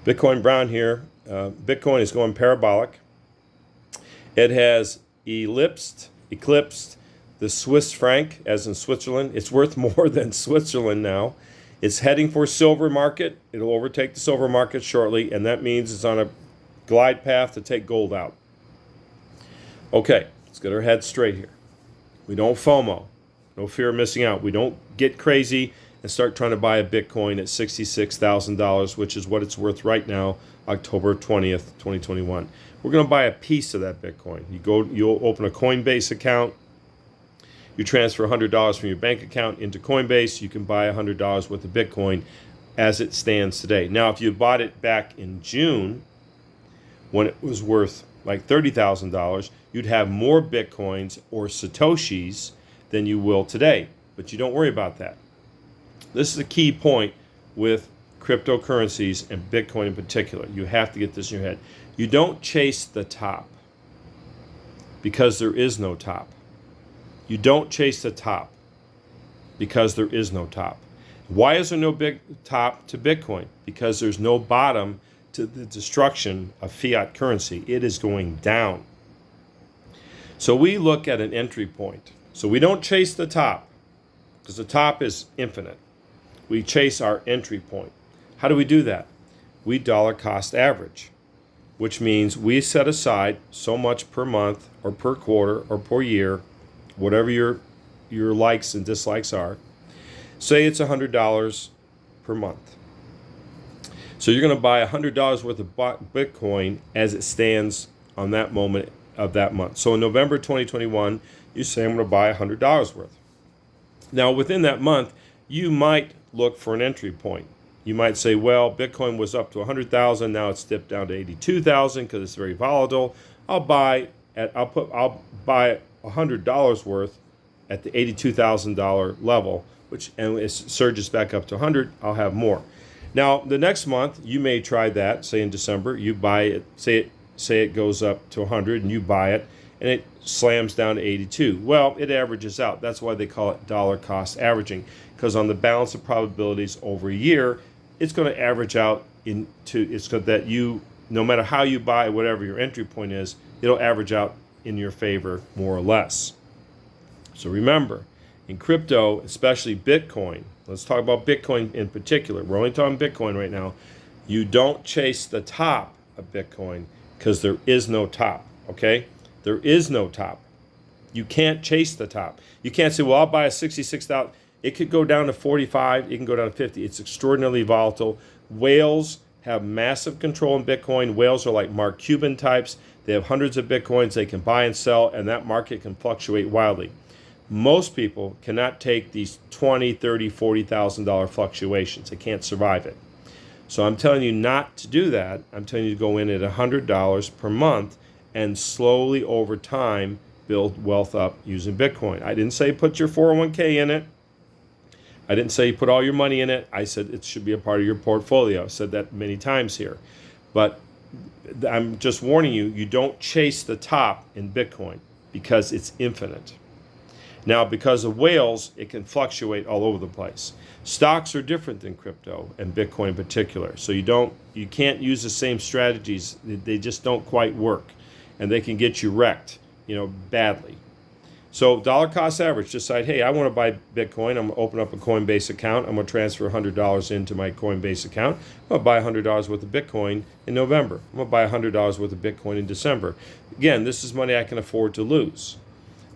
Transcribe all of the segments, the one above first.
Bitcoin Brown here. Bitcoin is going parabolic. It has eclipsed the Swiss franc, as in Switzerland. It's worth more than Switzerland now. It's heading for silver market. It'll overtake the silver market shortly, and that means it's on a glide path to take gold out. Okay, let's get our heads straight here. We don't FOMO, no fear of missing out. We don't get crazy and start trying to buy a Bitcoin at $66,000, which is what it's worth right now, October 20th, 2021. We're going to buy a piece of that Bitcoin. You'll open a Coinbase account. You transfer $100 from your bank account into Coinbase. You can buy $100 worth of Bitcoin as it stands today. Now, if you bought it back in June, when it was worth like $30,000, you'd have more Bitcoins or Satoshis than you will today. But you don't worry about that. This is a key point with cryptocurrencies and Bitcoin in particular. You have to get this in your head. You don't chase the top because there is no top. You don't chase the top because there is no top. Why is there no big top to Bitcoin? Because there's no bottom to the destruction of fiat currency. It is going down. So we look at an entry point. So we don't chase the top because the top is infinite. We chase our entry point. How do we do that? We dollar cost average, which means we set aside so much per month or per quarter or per year, whatever your likes and dislikes are. Say it's $100 per month. So you're going to buy $100 worth of Bitcoin as it stands on that moment of that month. So in November 2021, you say, I'm going to buy $100 worth. Now, within that month, you might look for an entry point. You might say, well, Bitcoin was up to 100,000. Now it's dipped down to 82,000 because it's very volatile. I'll buy $100 worth at the $82,000 level, and it surges back up to 100. I'll have more. Now, the next month, you may try that. Say in December, you buy it. Say it goes up to 100, and you buy it, and it slams down to 82. Well, it averages out. That's why they call it dollar cost averaging, because on the balance of probabilities over a year, it's going to average out no matter how you buy, whatever your entry point is, it'll average out in your favor more or less. So remember, in crypto, especially Bitcoin, let's talk about Bitcoin in particular. We're only talking Bitcoin right now. You don't chase the top of Bitcoin because there is no top, okay? There is no top. You can't chase the top. You can't say, well, I'll buy a 66,000. It could go down to 45. It can go down to 50. It's extraordinarily volatile. Whales have massive control in Bitcoin. Whales are like Mark Cuban types. They have hundreds of Bitcoins they can buy and sell, and that market can fluctuate wildly. Most people cannot take these $20,000, $30,000, $40,000 fluctuations. They can't survive it. So I'm telling you not to do that. I'm telling you to go in at $100 per month and slowly over time build wealth up using Bitcoin. I didn't say put your 401k in it. I didn't say put all your money in it. I said it should be a part of your portfolio. I've said that many times here. But I'm just warning you, you don't chase the top in Bitcoin because it's infinite. Now, because of whales, it can fluctuate all over the place. Stocks are different than crypto and Bitcoin in particular. So you can't use the same strategies. They just don't quite work. And they can get you wrecked, badly. So dollar cost average, decide, hey, I want to buy Bitcoin. I'm going to open up a Coinbase account. I'm going to transfer $100 into my Coinbase account. I'm going to buy $100 worth of Bitcoin in November. I'm going to buy $100 worth of Bitcoin in December. Again, this is money I can afford to lose,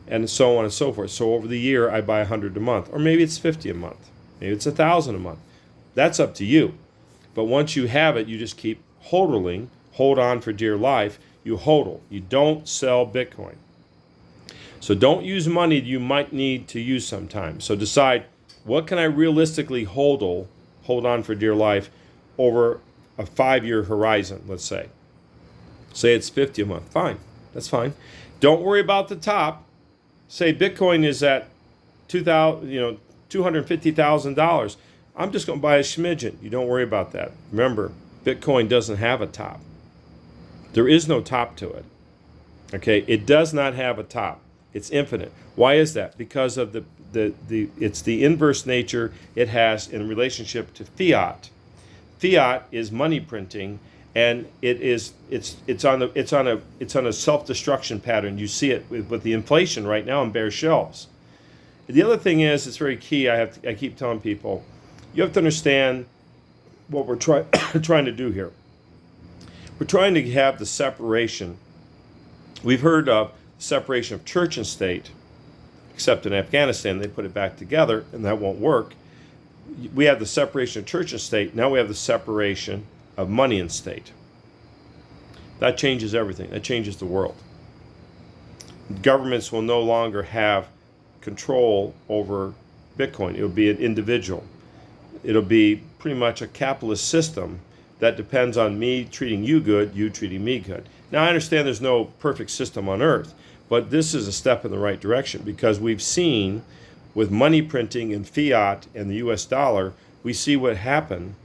and so on and so forth. So over the year, I buy 100 a month, or maybe it's 50 a month. Maybe it's 1,000 a month. That's up to you. But once you have it, you just keep hodling, hold on for dear life. You hodl. You don't sell Bitcoin. So don't use money you might need to use sometime. So decide, what can I realistically hold on for dear life over a 5-year horizon, let's say. Say it's 50 a month. Fine. That's fine. Don't worry about the top. Say Bitcoin is at $250,000. I'm just going to buy a smidgen. You don't worry about that. Remember, Bitcoin doesn't have a top. There is no top to it. Okay? It does not have a top. It's infinite. Why is that? Because of it's the inverse nature it has in relationship to fiat. Fiat is money printing, and it's on a self-destruction pattern. You see it with the inflation right now on bare shelves. The other thing is, it's very key. I keep telling people, you have to understand what we're trying to do here. We're trying to have the separation. We've heard of separation of church and state, except in Afghanistan they put it back together, and that won't work. We have the separation of church and state. Now we have the separation of money and state. That changes everything. That changes the world. Governments will no longer have control over Bitcoin. It'll be an individual. It'll be pretty much a capitalist system that depends on me treating you good, you treating me good. Now, I understand there's no perfect system on earth, but this is a step in the right direction, because we've seen with money printing and fiat and the US dollar, we see what happened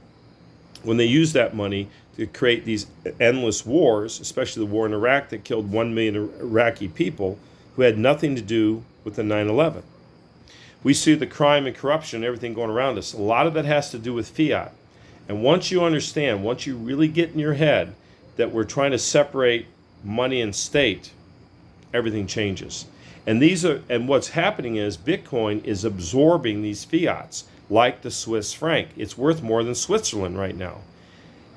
when they use that money to create these endless wars, especially the war in Iraq that killed 1 million Iraqi people who had nothing to do with the 9/11. We see the crime and corruption, everything going around us. A lot of that has to do with fiat. And once you understand, once you really get in your head that we're trying to separate money and state, everything changes. And what's happening is Bitcoin is absorbing these fiats, like the Swiss franc. It's worth more than Switzerland right now.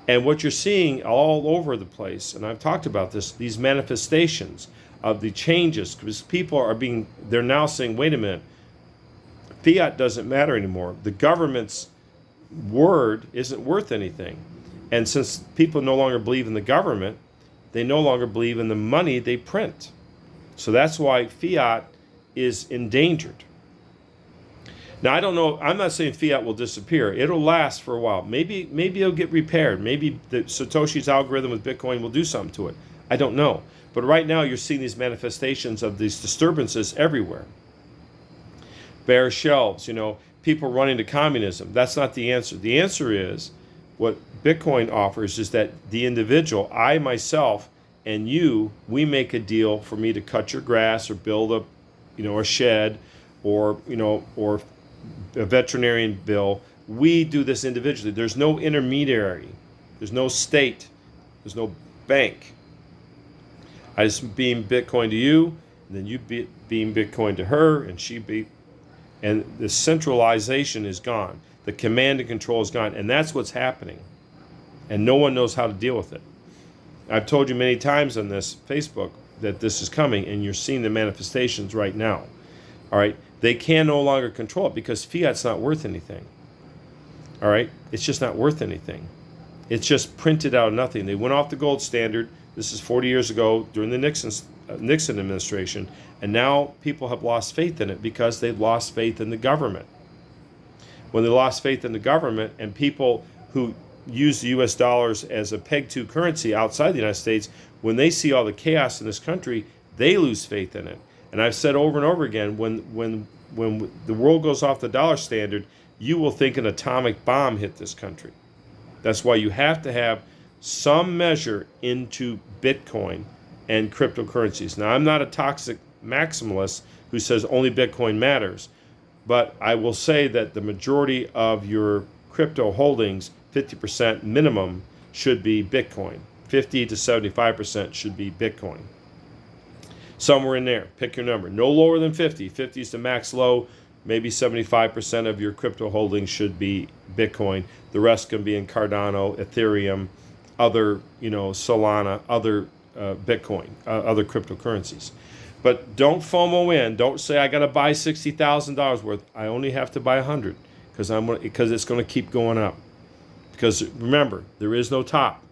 And what you're seeing all over the place, and I've talked about this, these manifestations of the changes, because they're now saying, wait a minute, fiat doesn't matter anymore. The government's word isn't worth anything. And since people no longer believe in the government, they no longer believe in the money they print. So that's why fiat is endangered. Now, I don't know, I'm not saying fiat will disappear. It'll last for a while. Maybe it'll get repaired. Maybe the Satoshi's algorithm with Bitcoin will do something to it. I don't know. But right now you're seeing these manifestations of these disturbances everywhere. Bare shelves, people running to communism. That's not the answer. The answer is, what Bitcoin offers is that the individual, I myself and you, we make a deal for me to cut your grass or build a shed or a veterinarian bill. We do this individually. There's no intermediary. There's no state. There's no bank. I just beam Bitcoin to you, and then you beam Bitcoin to her, and the centralization is gone. The command and control is gone, and that's what's happening. And no one knows how to deal with it. I've told you many times on this Facebook that this is coming, and you're seeing the manifestations right now. All right? They can no longer control it because fiat's not worth anything. All right? It's just not worth anything. It's just printed out of nothing. They went off the gold standard. This is 40 years ago during the Nixon administration, and now people have lost faith in it because they've lost faith in the government. When they lost faith in the government, and people who use the U.S. dollars as a peg-to currency outside the United States, when they see all the chaos in this country, they lose faith in it. And I've said over and over again, when the world goes off the dollar standard, you will think an atomic bomb hit this country. That's why you have to have some measure into Bitcoin and cryptocurrencies. Now, I'm not a toxic maximalist who says only Bitcoin matters, but I will say that the majority of your crypto holdings, 50% minimum, should be Bitcoin. 50 to 75% should be Bitcoin. Somewhere in there, pick your number. No lower than 50. 50 is the max low. Maybe 75% of your crypto holdings should be Bitcoin. The rest can be in Cardano, Ethereum, other, Solana, other Bitcoin, other cryptocurrencies. But don't FOMO in. Don't say I got to buy $60,000 worth. I only have to buy 100 because it's going to keep going up. Because remember, there is no top.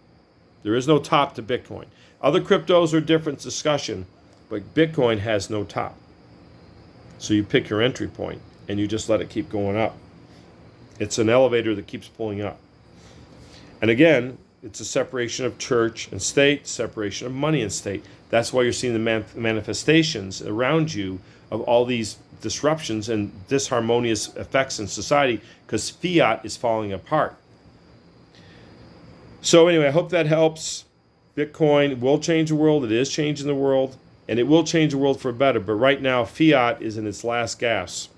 There is no top to Bitcoin. Other cryptos are a different discussion, but Bitcoin has no top. So you pick your entry point and you just let it keep going up. It's an elevator that keeps pulling up. And again, it's a separation of church and state, separation of money and state. That's why you're seeing the manifestations around you of all these disruptions and disharmonious effects in society, because fiat is falling apart. So anyway, I hope that helps. Bitcoin will change the world. It is changing the world, and it will change the world for better. But right now, fiat is in its last gasp.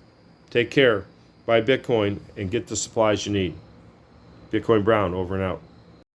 Take care. Buy Bitcoin and get the supplies you need. Bitcoin Brown, over and out.